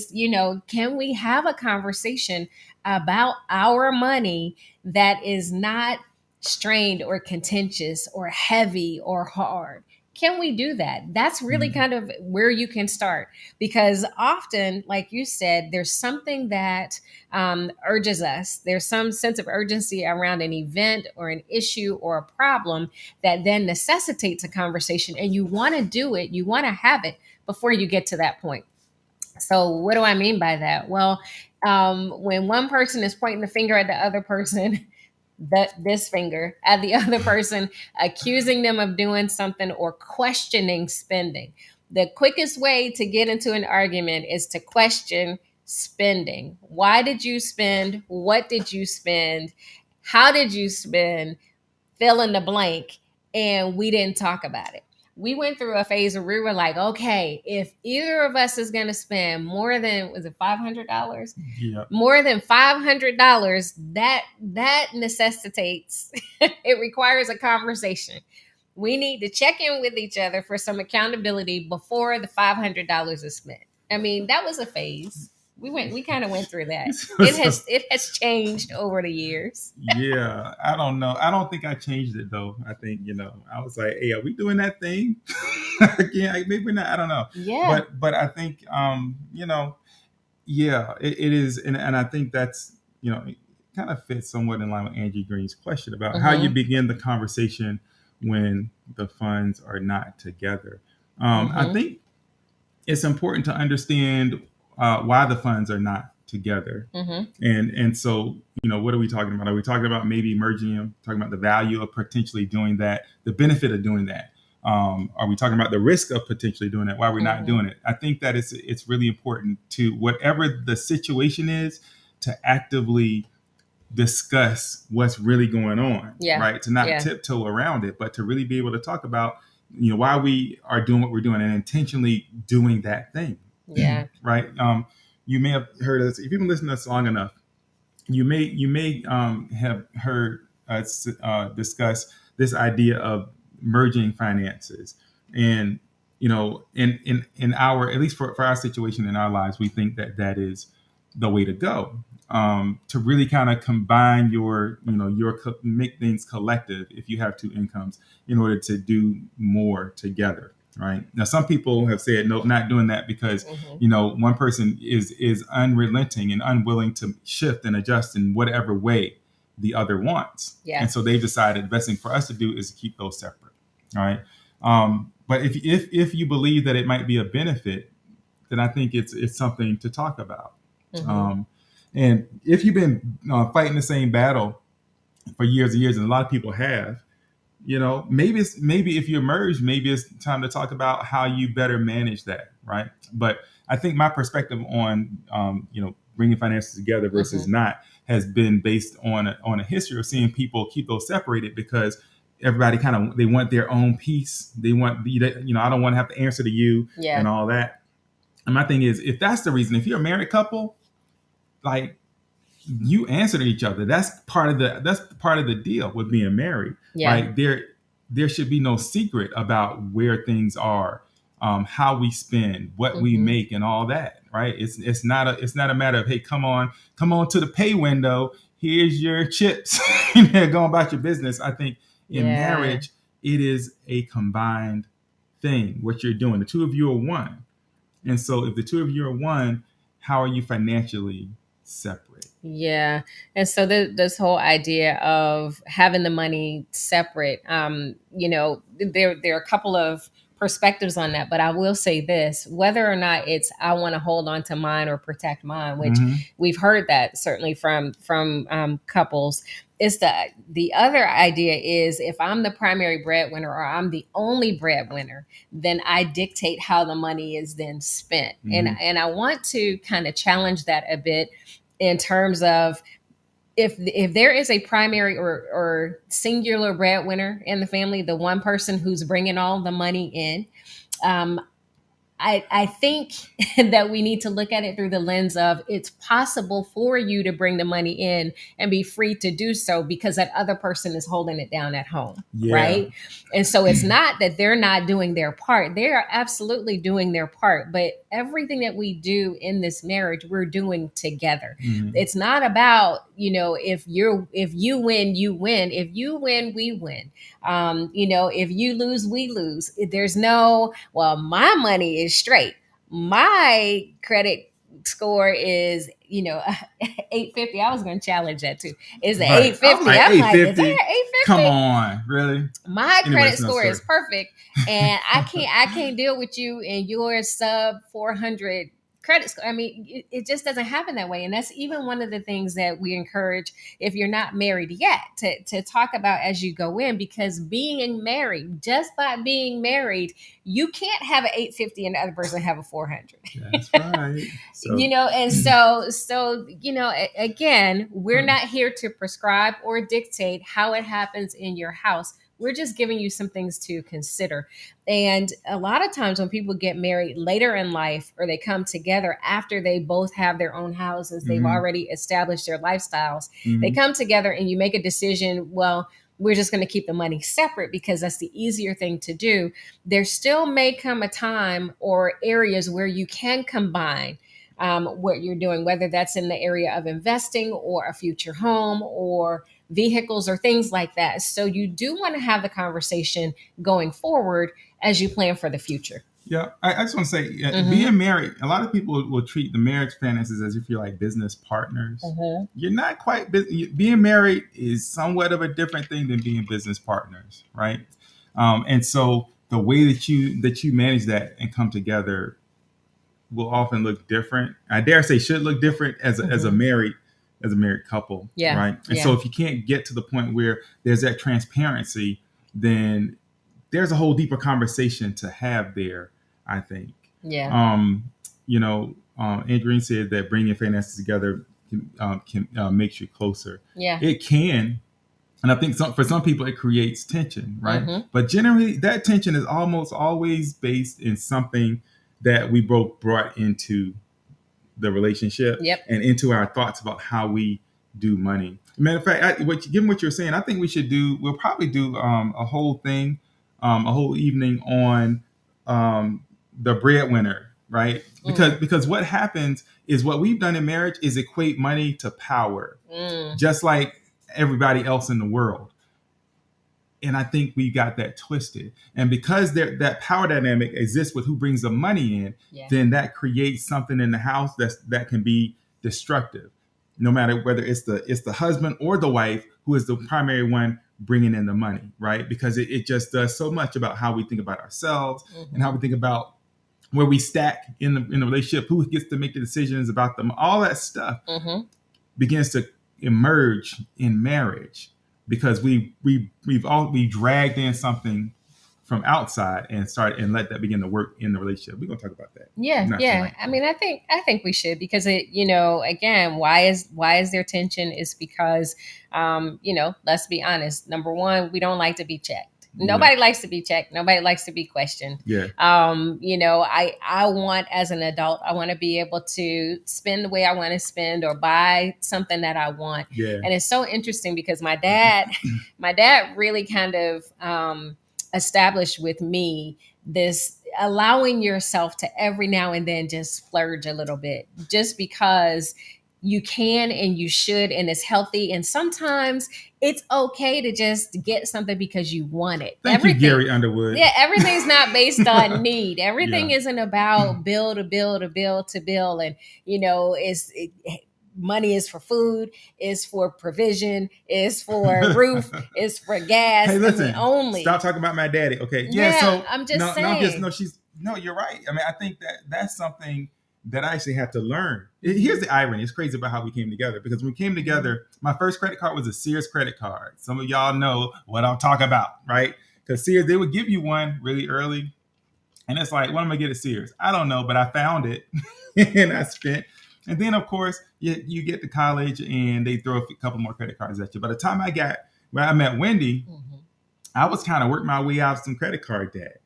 can we have a conversation about our money that is not strained or contentious or heavy or hard? Can we do that? That's really kind of where you can start, because often, like you said, there's something that urges us. There's some sense of urgency around an event or an issue or a problem that then necessitates a conversation, and you want to do it, you want to have it before you get to that point. So what do I mean by that? Well, when one person is pointing the finger at the other person, this finger at the other person, accusing them of doing something or questioning spending. The quickest way to get into an argument is to question spending. Why did you spend? What did you spend? How did you spend? Fill in the blank. And we didn't talk about it. We went through a phase where we were like, okay, if either of us is going to spend more than, was it $500? Yep. More than $500, that necessitates, it requires a conversation. We need to check in with each other for some accountability before the $500 is spent. I mean, that was a phase. We kind of went through that. It has changed over the years. Yeah, I don't know. I don't think I changed it though. I think I was like, "Hey, are we doing that thing?" Again, maybe not. I don't know. Yeah. But I think it is, and I think that's it kind of fits somewhat in line with Angie Green's question about how you begin the conversation when the funds are not together. I think it's important to understand why the funds are not together. And so, what are we talking about? Are we talking about maybe merging them, talking about the value of potentially doing that, the benefit of doing that? Are we talking about the risk of potentially doing that? Why we're not doing it? I think that it's really important to, whatever the situation is, to actively discuss what's really going on, right? To not tiptoe around it, but to really be able to talk about, why we are doing what we're doing and intentionally doing that thing. Yeah. Right. You may have heard us, if you've been listening to us long enough, you may have heard us discuss this idea of merging finances. And, in our, at least for our situation in our lives, we think that is the way to go. To really kind of combine your make things collective if you have two incomes in order to do more together. Right. Now, some people have said, nope, not doing that because, one person is unrelenting and unwilling to shift and adjust in whatever way the other wants. Yeah. And so they've decided the best thing for us to do is to keep those separate. All right. But if you believe that it might be a benefit, then I think it's something to talk about. And if you've been fighting the same battle for years and years, and a lot of people have, maybe if you emerge, maybe it's time to talk about how you better manage that, right? But I think my perspective on, bringing finances together versus not has been based on a history of seeing people keep those separated because everybody they want their own piece. They want, I don't want to have to answer to you and all that. And my thing is, if that's the reason, if you're a married couple, like, you answer to each other. That's part of the deal with being married, right? There should be no secret about where things are, how we spend, what we make, and all that, right? It's not a matter of, hey, come on to the pay window. Here's your chips. Go about your business. I think in marriage, it is a combined thing. What you're doing, the two of you are one, and so if the two of you are one, how are you financially separate? Yeah. And so this whole idea of having the money separate, there are a couple of perspectives on that, but I will say this, whether or not it's, I want to hold on to mine or protect mine, which we've heard that certainly from couples. It's the other idea is, if I'm the primary breadwinner or I'm the only breadwinner, then I dictate how the money is then spent. And I want to kind of challenge that a bit in terms of, if there is a primary or singular breadwinner in the family, the one person who's bringing all the money in, I think that we need to look at it through the lens of, it's possible for you to bring the money in and be free to do so because that other person is holding it down at home. Right. And so it's not that they're not doing their part. They are absolutely doing their part. But everything that we do in this marriage, we're doing together. It's not about, if you win, you win. If you win, we win. If you lose, we lose. There's no, well, my money is straight. My credit score is, 850. I was going to challenge that too. Is it 850? I'm like, is there 850? Come on, really? My credit score is perfect, and I can't deal with you and your sub 400 credit score. I mean, it just doesn't happen that way. And that's even one of the things that we encourage, if you're not married yet, to talk about as you go in, because being married, just by being married, you can't have an 850 and the other person have a 400. That's right. Again, we're not here to prescribe or dictate how it happens in your house. We're just giving you some things to consider. And a lot of times when people get married later in life, or they come together after they both have their own houses, they've already established their lifestyles, they come together and you make a decision, well, we're just going to keep the money separate because that's the easier thing to do. There still may come a time or areas where you can combine what you're doing, whether that's in the area of investing or a future home or vehicles or things like that. So you do want to have the conversation going forward as you plan for the future. Yeah, I just want to say, being married, a lot of people will treat the marriage finances as if you're like business partners. You're not quite. Being married is somewhat of a different thing than being business partners, right? And so the way that you manage that and come together will often look different. I dare say should look different as a married couple, right? And so if you can't get to the point where there's that transparency, then there's a whole deeper conversation to have there, I think. Andrew said that bringing finances together can makes you closer. It can. And I think for some people it creates tension, right? But generally that tension is almost always based in something that we both brought into the relationship and into our thoughts about how we do money. Matter of fact, given what you're saying, I think we'll probably do a whole thing, a whole evening on the breadwinner, right? Because what happens is, what we've done in marriage is equate money to power, just like everybody else in the world. And I think we got that twisted. And because that power dynamic exists with who brings the money in, then that creates something in the house that can be destructive. No matter whether it's the husband or the wife who is the primary one bringing in the money, right? Because it just does so much about how we think about ourselves and how we think about where we stack in the relationship, who gets to make the decisions about them. All that stuff begins to emerge in marriage. Because we dragged in something from outside and let that begin to work in the relationship. We're gonna talk about that. Tonight. I mean, I think we should, because again, why is there tension? Is because let's be honest. Number one, we don't like to be checked. Nobody likes to be checked. Nobody likes to be questioned. Yeah. I want, as an adult, I want to be able to spend the way I want to spend or buy something that I want. Yeah. And it's so interesting because my dad really kind of established with me this allowing yourself to every now and then just splurge a little bit, just because you can and you should, and it's healthy. And sometimes it's okay to just get something because you want it. Thank you, Gary Underwood. Yeah, everything's not based on need. Everything isn't about bill to bill to bill to bill. And, money is for food, is for provision, is for roof, is for gas. Hey, listen, only. Stop talking about my daddy, okay? Yeah, so I'm just saying. You're right. I mean, I think that's something that I actually had to learn. Here's the irony. It's crazy about how we came together, because when we came together, my first credit card was a Sears credit card. Some of y'all know what I'm talking about, right? Because Sears, they would give you one really early. And it's like, what am I going to get at Sears? I don't know, but I found it and I spent. And then, of course, you get to college and they throw a couple more credit cards at you. By the time I met Wendy, I was kind of working my way out of some credit card debt.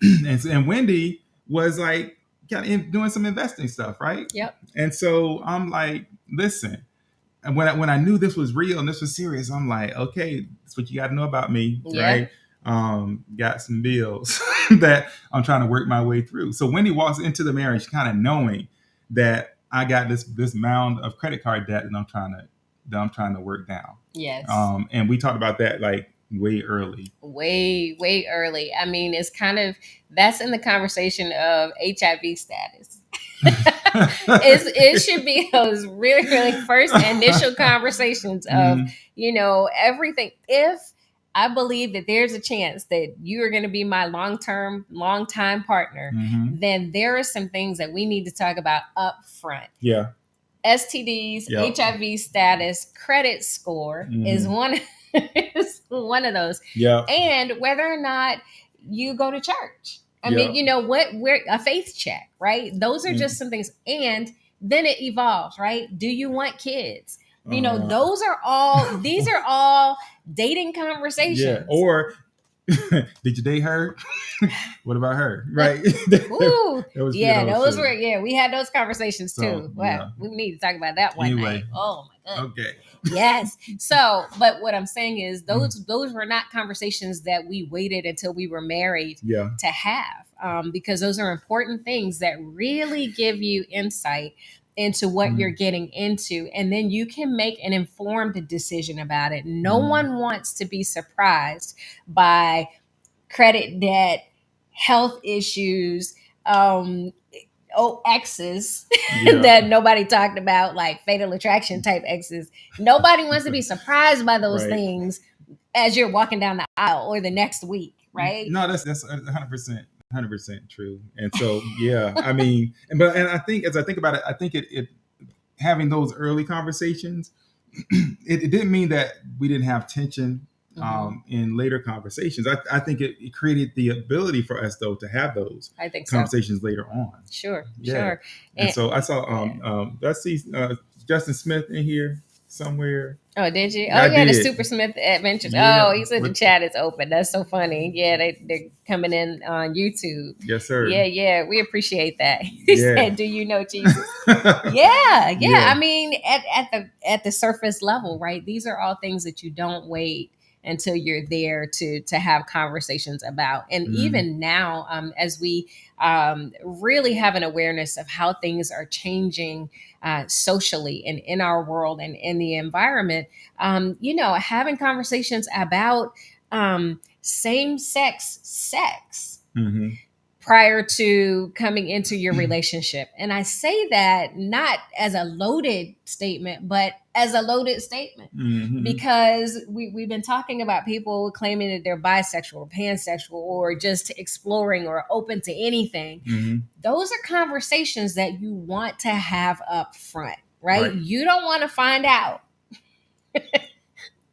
and Wendy was like, doing some investing stuff, right? Yep. And so I'm like, listen, and when I knew this was real and this was serious, I'm like, okay, that's what you got to know about me, right? Got some bills that I'm trying to work my way through. So Wendy walks into the marriage kind of knowing that I got this mound of credit card debt that I'm trying to work down. Yes. And we talked about that like way early. Way early. I mean, it's kind of, that's in the conversation of HIV status. It should be those really, really first initial conversations of, everything. If I believe that there's a chance that you are going to be my long-time partner, then there are some things that we need to talk about up front. Yeah. STDs, HIV status, credit score is one of those. Yeah. And whether or not you go to church. I mean, we're a faith check, right? Those are just some things. And then it evolves, right? Do you want kids? These are all dating conversations. Yeah. Or did you date her? What about her? Right. Ooh. We had those conversations too. Well, we need to talk about that one night. Oh my God. Okay. Yes. So, but what I'm saying is those were not conversations that we waited until we were married to have, because those are important things that really give you insight into what you're getting into. And then you can make an informed decision about it. No one wants to be surprised by credit debt, health issues, exes that nobody talked about, like fatal attraction type exes. Nobody wants to be surprised by those things as you're walking down the aisle or the next week, right? No, that's 100% true. And so, I mean, and I think as I think about it, I think it having those early conversations, it didn't mean that we didn't have tension in later conversations. I think it created the ability for us, though, to have those conversations later on. Sure. And so I saw, I see Justin Smith in here somewhere. Oh, did you? Oh, yeah, the Super Smith Adventures. Yeah. Oh, he said the chat is open. That's so funny. Yeah, they're coming in on YouTube. Yes, sir. Yeah, we appreciate that. He said, "Do you know Jesus?" yeah. I mean, at the surface level, right? These are all things that you don't wait until you're there to have conversations about. And even now, as we really have an awareness of how things are changing socially and in our world and in the environment, having conversations about same-sex sex prior to coming into your relationship. And I say that not as a loaded statement, but as a loaded statement, because we've been talking about people claiming that they're bisexual or pansexual or just exploring or open to anything. Those are conversations that you want to have up front, right? You don't want to find out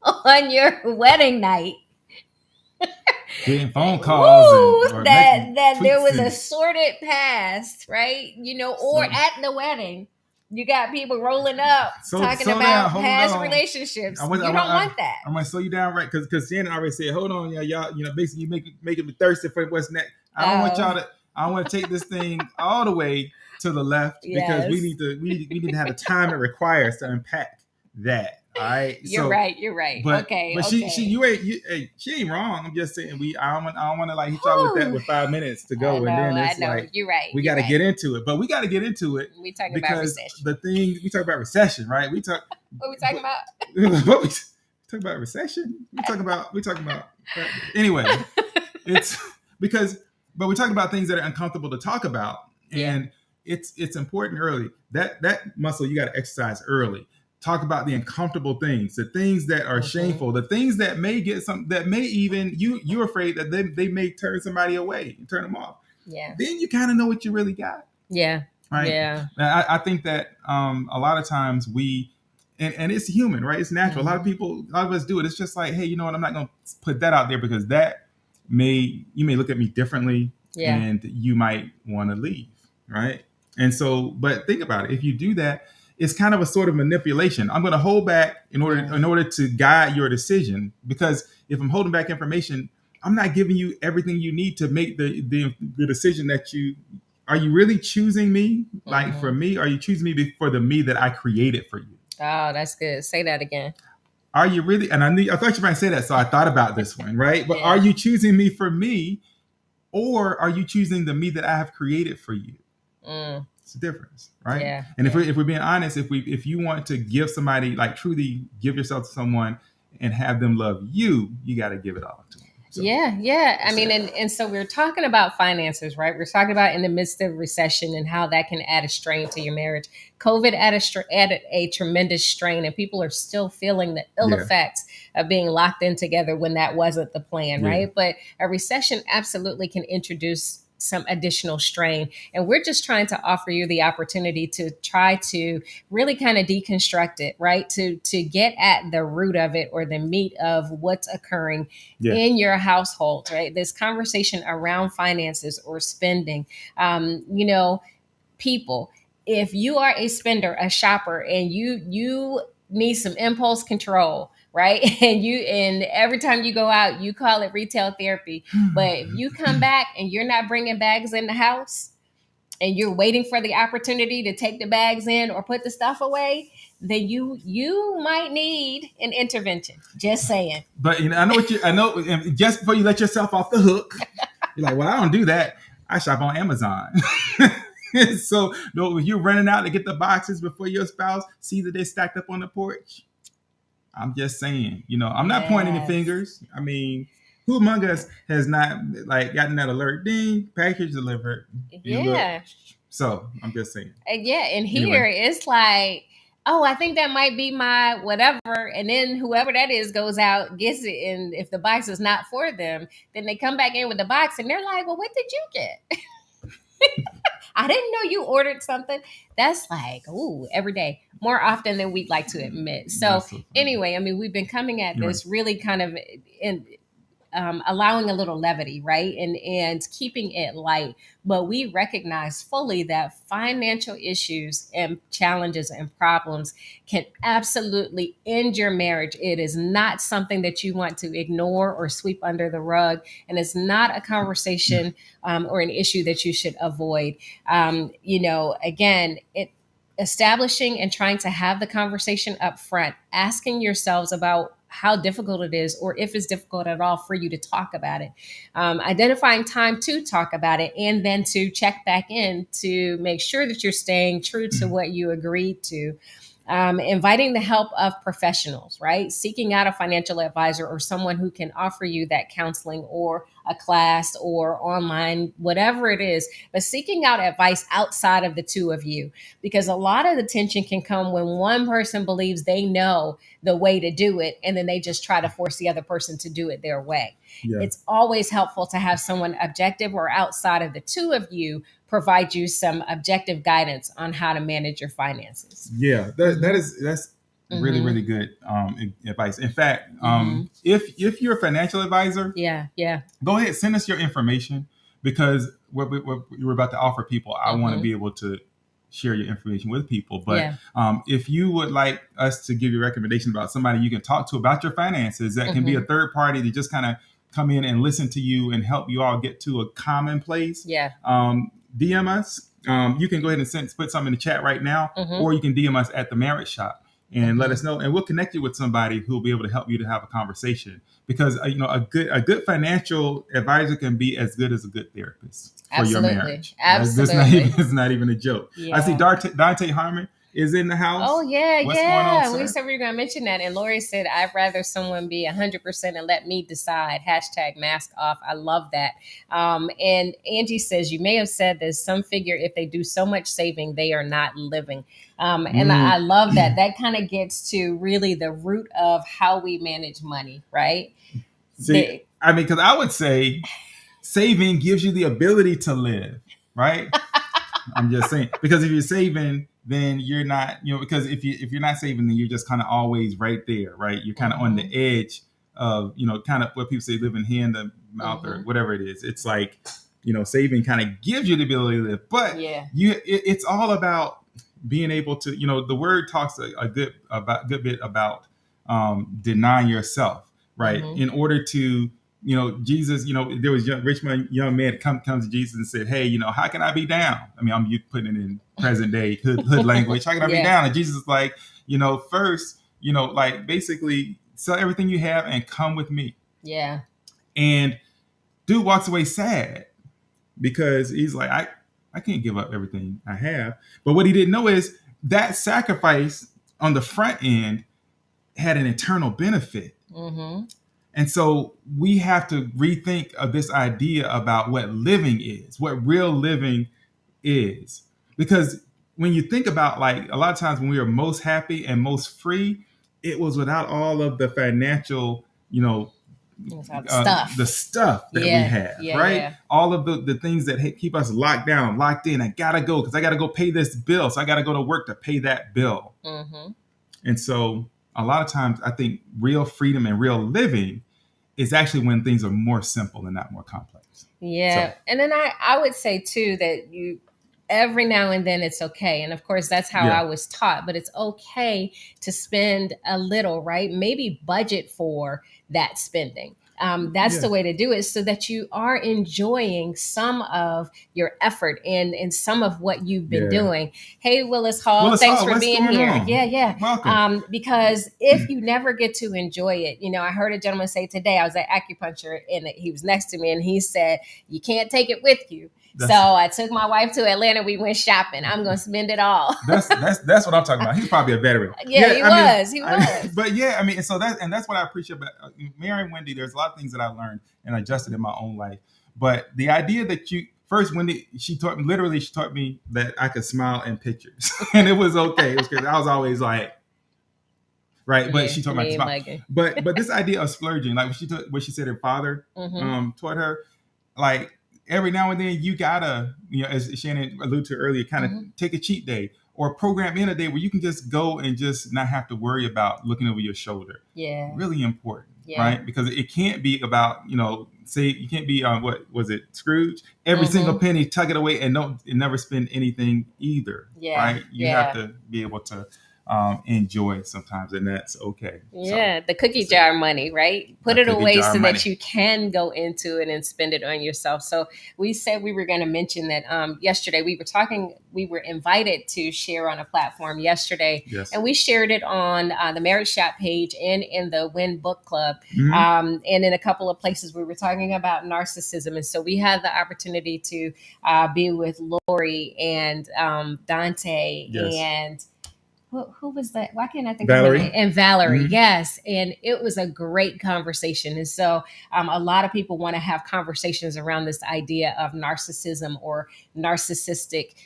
on your wedding night getting phone calls that there was a sordid past, right? Or at the wedding You got people rolling up talking slow down, about hold past on. relationships. You don't want that. I'm gonna slow you down, right? Because Shannon already said, "Hold on, y'all. Basically, you making me thirsty for what's next." I don't want y'all to. I want to take this thing all the way to the left because we need to have the time it requires to unpack that. All right. You're right. But, okay. But okay. she ain't wrong. I'm just saying I don't want to like hit y'all with that with 5 minutes to go, and then it's like you're right. We got to get into it, but we got to get into it. We talking about recession. We talk about recession, right? What we talking about? What we talk about recession? We talking about anyway. It's but we're talking about things that are uncomfortable to talk about, and it's important early. That muscle you got to exercise early. Talk about the uncomfortable things, the things that are shameful, the things that may even you're afraid that they may turn somebody away and turn them off. Yeah. Then you kind of know what you really got. Yeah. Right. Yeah. I think that a lot of times and it's human, right? It's natural. A lot of us do it. It's just like, hey, you know what? I'm not going to put that out there because you may look at me differently, and you might want to leave, right? And so, but think about it. If you do that, it's kind of a sort of manipulation. I'm going to hold back in order to guide your decision, because if I'm holding back information, I'm not giving you everything you need to make the decision that you. Are you really choosing me? Like for me, are you choosing me for the me that I created for you? Oh, that's good. Say that again. Are you really? And I thought you might say that, so I thought about this one, right? But are you choosing me for me, or are you choosing the me that I have created for you? It's a difference, right? Yeah. And if we're being honest, if you want to give somebody, like truly give yourself to someone and have them love you, you got to give it all to them. So, yeah. I mean, and so we're talking about finances, right? We're talking about in the midst of recession and how that can add a strain to your marriage. COVID added a tremendous strain, and people are still feeling the ill effects of being locked in together when that wasn't the plan, right? But a recession absolutely can introduce some additional strain. And we're just trying to offer you the opportunity to try to really kind of deconstruct it, right? To get at the root of it, or the meat of what's occurring in your household, right? This conversation around finances or spending, people, if you are a spender, a shopper, and you need some impulse control, right? And every time you go out, you call it retail therapy. But if you come back and you're not bringing bags in the house, and you're waiting for the opportunity to take the bags in or put the stuff away, then you might need an intervention. Just saying. But I know just before you let yourself off the hook, you're like, well, I don't do that. I shop on Amazon. So if you're running out to get the boxes before your spouse see that they're stacked up on the porch, I'm just saying, I'm not pointing any fingers. I mean, who among us has not gotten that alert? Ding, package delivered. So I'm just saying. And here it's like, oh, I think that might be my whatever. And then whoever that is goes out, gets it. And if the box is not for them, then they come back in with the box and they're like, well, what did you get? I didn't know you ordered something. That's like, ooh, every day, more often than we'd like to admit. So anyway, I mean, we've been coming at this really kind of allowing a little levity, right? And keeping it light. But we recognize fully that financial issues and challenges and problems can absolutely end your marriage. It is not something that you want to ignore or sweep under the rug. And it's not a conversation or an issue that you should avoid. Again, establishing and trying to have the conversation up front, asking yourselves about how difficult it is, or if it's difficult at all for you to talk about it, identifying time to talk about it, and then to check back in to make sure that you're staying true to what you agreed to. Inviting the help of professionals, right? Seeking out a financial advisor or someone who can offer you that counseling or a class or online, whatever it is, but seeking out advice outside of the two of you, because a lot of the tension can come when one person believes they know the way to do it, and then they just try to force the other person to do it their way. It's always helpful to have someone objective or outside of the two of you provide you some objective guidance on how to manage your finances. That's really, really good advice. In fact, if you're a financial advisor, go ahead, send us your information, because what we're about to offer people, I want to be able to share your information with people. But if you would like us to give you a recommendation about somebody you can talk to about your finances, that can be a third party to just kind of come in and listen to you and help you all get to a common place. DM us. You can go ahead and put something in the chat right now, or you can DM us at the Marriage Shop and let us know, and we'll connect you with somebody who will be able to help you to have a conversation. Because a good financial advisor can be as good as a good therapist for your marriage. Absolutely, it's not even a joke. I see Dante Harmon is in the house. Oh yeah, What's going on, sir? We said we were going to mention that, and Lori said, "I'd rather someone be 100% and let me decide." #mask off. I love that. And Angie says, "You may have said there's some figure if they do so much saving, they are not living." And I love that. That kind of gets to really the root of how we manage money, right? See, because I would say saving gives you the ability to live, right? I'm just saying, because if you're saving, then you're not, because if you're not saving, then you're just kind of always right there, right? You're kind of on the edge of, kind of what people say, living hand to mouth or whatever it is. It's like, saving kind of gives you the ability to live, but it's all about being able to, the word talks a good bit about denying yourself, right? In order to, Jesus, there was a rich young man comes to Jesus and said, "Hey, how can I be down?" I mean, I'm putting it in present day hood language. How can I be down? And Jesus is like, first, like basically sell everything you have and come with me. Yeah. And dude walks away sad because he's like, I can't give up everything I have. But what he didn't know is that sacrifice on the front end had an eternal benefit. And so we have to rethink of this idea about what living is, what real living is. Because when you think about, like, a lot of times when we were most happy and most free, it was without all of the financial, stuff. The stuff that we have, right? Yeah. All of the things that keep us locked down, locked in. I gotta go because I gotta go pay this bill. So I gotta go to work to pay that bill. And so a lot of times I think real freedom and real living is actually when things are more simple and not more complex. Yeah. So. And then I would say too that every now and then it's okay. And of course that's how I was taught, but it's okay to spend a little, right? Maybe budget for that spending. That's the way to do it, so that you are enjoying some of your effort and some of what you've been doing. Hey, Willis Hall, thanks for being here. On? Yeah. Welcome. Because if you never get to enjoy it, I heard a gentleman say today, I was at acupuncture and he was next to me and he said, you can't take it with you. So I took my wife to Atlanta. We went shopping. I'm going to spend it all. That's what I'm talking about. He's probably a veteran. Yeah, he was. But so that's what I appreciate about Mary and Wendy. There's a lot of things that I learned and adjusted in my own life. But the idea that Wendy, she taught me that I could smile in pictures, and it was okay. It was because I was always like, right. But she taught me to smile. But this idea of splurging, like what she said her father taught her, like. Every now and then you gotta, as Shannon alluded to earlier, kind of take a cheat day or program in a day where you can just go and just not have to worry about looking over your shoulder. Yeah. Really important, right? Because it can't be about, say you can't be on, what was it, Scrooge? Every single penny, tuck it away and never spend anything either, right? You have to be able to enjoy sometimes, and that's okay. Yeah, so, the cookie jar money, right? Put it away so that you can go into it and spend it on yourself. So we said we were going to mention that yesterday we were invited to share on a platform yesterday, and we shared it on the Marriage Shop page and in the Win Book Club, and in a couple of places we were talking about narcissism. And so we had the opportunity to be with Lori and Dante and who was that? Why can't I think Valerie. of her name? And Valerie, yes. And it was a great conversation. And so a lot of people want to have conversations around this idea of narcissism or narcissistic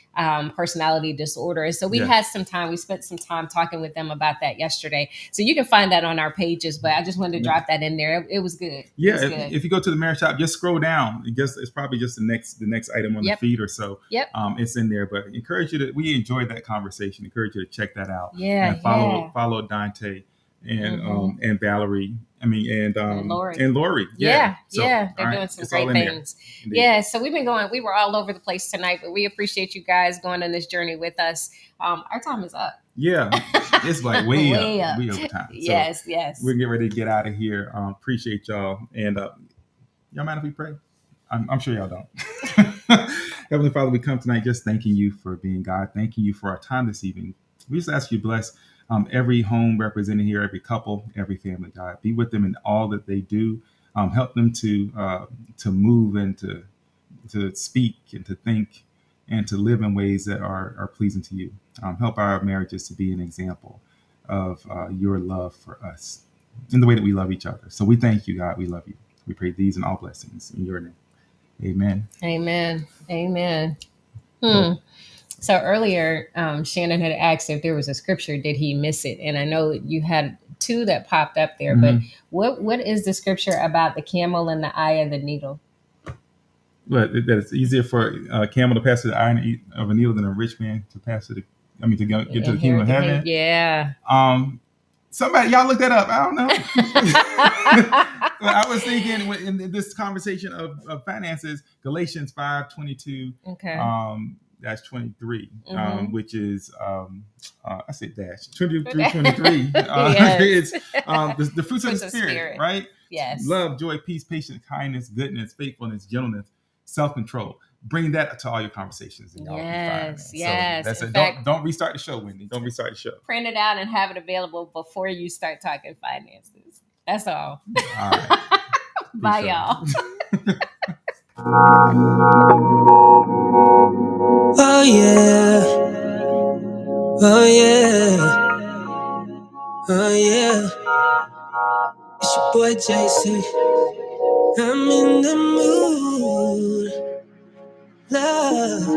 personality disorder. And so we spent some time talking with them about that yesterday. So you can find that on our pages, but I just wanted to drop that in there. It was good. Yeah. If you go to the Marriage Shop, just scroll down. It's probably just the next item on the feed or so. It's in there, but we enjoyed that conversation. Encourage you to check that out. Yeah. And follow Dante and Valerie Lori. Lori. Yeah, So, they're all right, doing some it's all great in there. things. Indeed. Yeah, so we were all over the place tonight, but we appreciate you guys going on this journey with us. Our time is up. Yeah, it's like way Way up, up. way over time. Yes, So yes. we're getting ready to get out of here. Appreciate y'all, and y'all mind if we pray? I'm sure y'all don't. Heavenly Father, we come tonight just thanking you for being God, thanking you for our time this evening. We just ask you to bless every home represented here, every couple, every family, God. Be with them in all that they do. Help them to move and to speak and to think and to live in ways that are pleasing to you. Help our marriages to be an example of your love for us in the way that we love each other. So we thank you, God. We love you. We pray these and all blessings in your name. Amen. Amen. Amen. Cool. So earlier, Shannon had asked if there was a scripture, did he miss it? And I know you had two that popped up there, but what is the scripture about the camel and the eye of the needle? But that it's easier for a camel to pass through the eye of a needle than a rich man to pass to get to the kingdom of heaven. Yeah. Somebody, y'all look that up. I don't know. I was thinking in this conversation of finances, Galatians 5:22. Okay. Dash 23, which is I said dash 23. Yes. It's the fruits of the spirit, right? Yes. Love, joy, peace, patience, kindness, goodness, faithfulness, gentleness, self-control. Bring that to all your conversations, and y'all yes, be fine. Yes. So that's it. Don't restart the show, Wendy. Don't restart the show. Print it out and have it available before you start talking finances. That's all. All right. Bye, y'all. Oh yeah, oh yeah, oh yeah. It's your boy JC. I'm in the mood, love.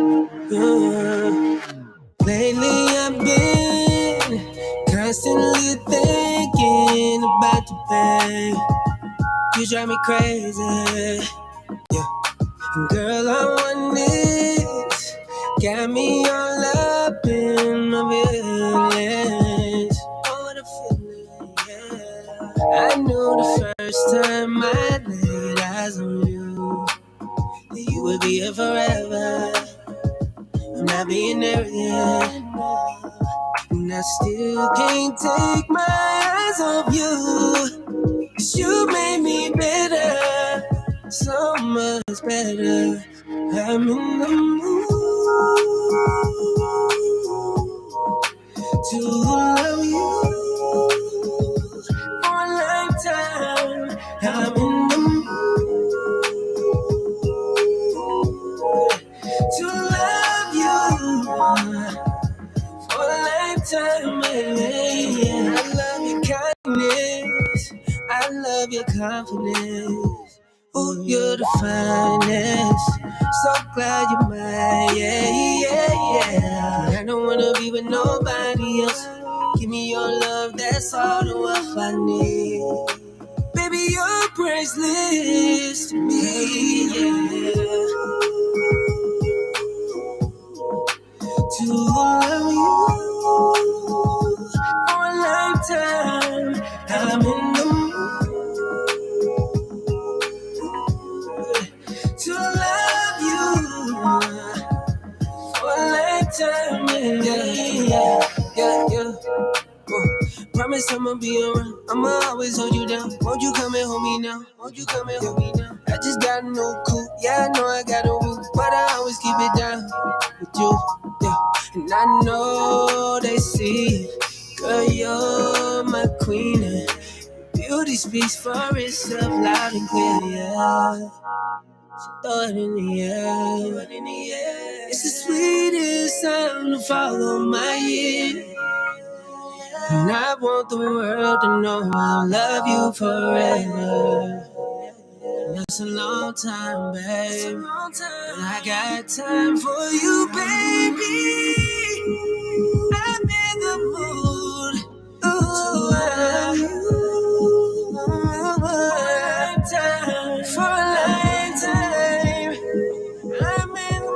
Lately I've been constantly thinking about you, babe. You drive me crazy, yeah. And girl, I want this. Got me all up in my feelings. Oh, what a feeling, yeah. I knew the first time I laid eyes on you that you would be here forever. I'm not being arrogant, and I still can't take my eyes off you. 'Cause you made me better, so much better. I'm in the mood to love you for a lifetime. I'm in the mood to love you for a lifetime. Yeah. I love your kindness, I love your confidence. Ooh, you're the finest. So glad you're mine, yeah. I don't wanna be with nobody else. Give me your love, that's all the wealth I need. Baby, you're priceless to me, yeah. To love you for a lifetime. I'm in the to love you for a lifetime, yeah. Promise I'ma be around, I'ma always hold you down. Won't you come and hold me now? Won't you come and hold me now? I just got a new coupe, yeah, I know I got a roof, but I always keep it down with you, yeah. And I know they see, girl, you're my queen, and beauty speaks for itself loud and clear, yeah. So throw it in the air. It's the sweetest sound to follow my ear. And I want the world to know I'll love you forever. And that's a long time, babe. But I got time for you, baby. I'm in the mood to love you for a lifetime. I'm in the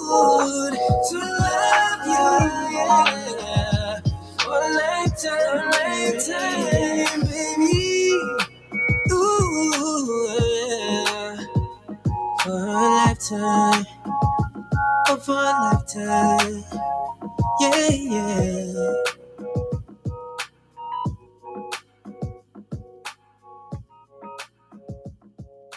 mood to love you, yeah. For a lifetime, baby, a lifetime. Oh, for a lifetime. Yeah, yeah.